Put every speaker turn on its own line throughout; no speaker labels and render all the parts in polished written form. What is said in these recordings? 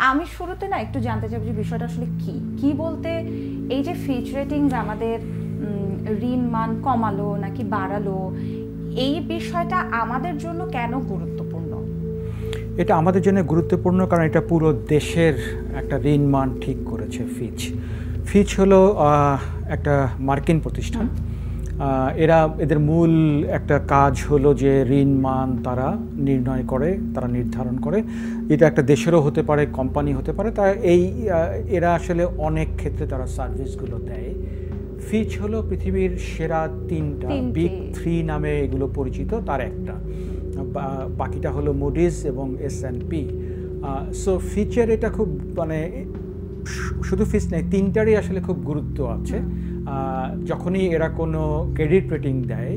আমি শুরুতে না একটু জানতে চাইব যে বিষয়টা আসলে কি বলতে এই যে ফিচ রেটিংস আমাদের ঋণ মান কমালো নাকি বাড়ালো, এই বিষয়টা আমাদের জন্য কেন গুরুত্বপূর্ণ?
এটা আমাদের জন্য গুরুত্বপূর্ণ কারণ এটা পুরো দেশের একটা ঋণ মান ঠিক করেছে ফিচ হলো একটা মার্কিন প্রতিষ্ঠান। এদের মূল একটা কাজ হলো যে ঋণ মান তারা নির্ণয় করে, তারা নির্ধারণ করে। এটা একটা দেশেরও হতে পারে, কোম্পানি হতে পারে। এরা আসলে অনেক ক্ষেত্রে তারা সার্ভিসগুলো দেয়। ফিচ হলো পৃথিবীর সেরা তিনটা বিগ থ্রি নামে এগুলো পরিচিত, তার একটা। বাকিটা হলো মুডিজ এবং S&P। সো ফিচের এটা খুব মানে শুধু ফিচ নেই, তিনটারই আসলে খুব গুরুত্ব আছে। যখনই এরা কোনো ক্রেডিট রেটিং দেয়,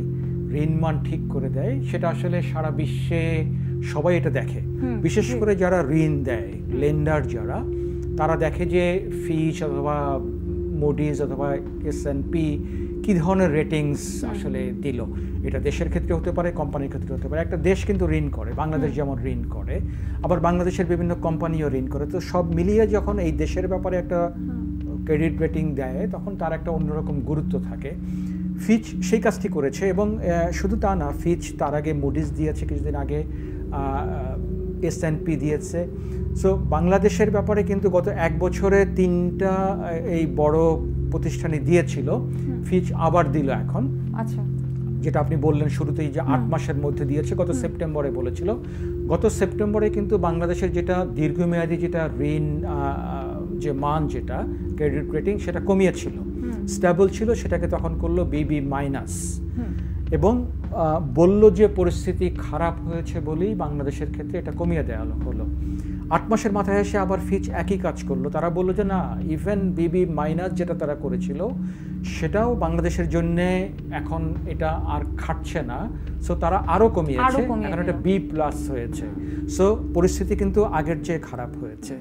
ঋণ মান ঠিক করে দেয়, সেটা আসলে সারা বিশ্বে সবাই এটা দেখে। বিশেষ করে যারা ঋণ দেয়, লেন্ডার যারা, তারা দেখে যে ফিচ অথবা মুডিজ অথবা S&P কী ধরনের রেটিংস আসলে দিল। এটা দেশের ক্ষেত্রে হতে পারে, কোম্পানির ক্ষেত্রে হতে পারে। একটা দেশ কিন্তু ঋণ করে, বাংলাদেশ যেমন ঋণ করে, আবার বাংলাদেশের বিভিন্ন কোম্পানিও ঋণ করে। তো সব মিলিয়ে যখন এই দেশের ব্যাপারে একটা ক্রেডিট রেটিং দেয়, তখন তার একটা অন্যরকম গুরুত্ব থাকে। ফিচ সেই কাজটি করেছে। এবং শুধু তা না, ফিচ তার আগে মুডিজ দিয়েছে, কিছুদিন আগে S&P দিয়েছে। সো বাংলাদেশের ব্যাপারে কিন্তু গত এক বছরে তিনটা এই বড় প্রতিষ্ঠানই দিয়েছিল, ফিচ আবার দিল এখন।
আচ্ছা,
যেটা আপনি বললেন শুরুতেই যে 8 মাসের মধ্যে দিয়েছে, গত সেপ্টেম্বরে বলেছিল। গত সেপ্টেম্বরে কিন্তু বাংলাদেশের যেটা দীর্ঘমেয়াদী যেটা ঋণ যে মান, যেটা ক্রেডিট রেটিং, সেটা কমিয়েছিল, স্টেবল ছিল, সেটাকে তখন করলো BB মাইনাস। এবং বলল যে পরিস্থিতি খারাপ হয়েছে বলেই বাংলাদেশের ক্ষেত্রে এটা কমিয়ে দেওয়া হলো। 8 মাসের মাথায় এসে আবার ফিচ একই কাজ করলো। তারা বললো যে না, ইভেন BB মাইনাস যেটা তারা করেছিল সেটাও বাংলাদেশের জন্যে এখন এটা আর খাটছে না। সো তারা আরও কমিয়েছে, এখন এটা B+ হয়েছে। সো পরিস্থিতি কিন্তু আগের চেয়ে খারাপ হয়েছে।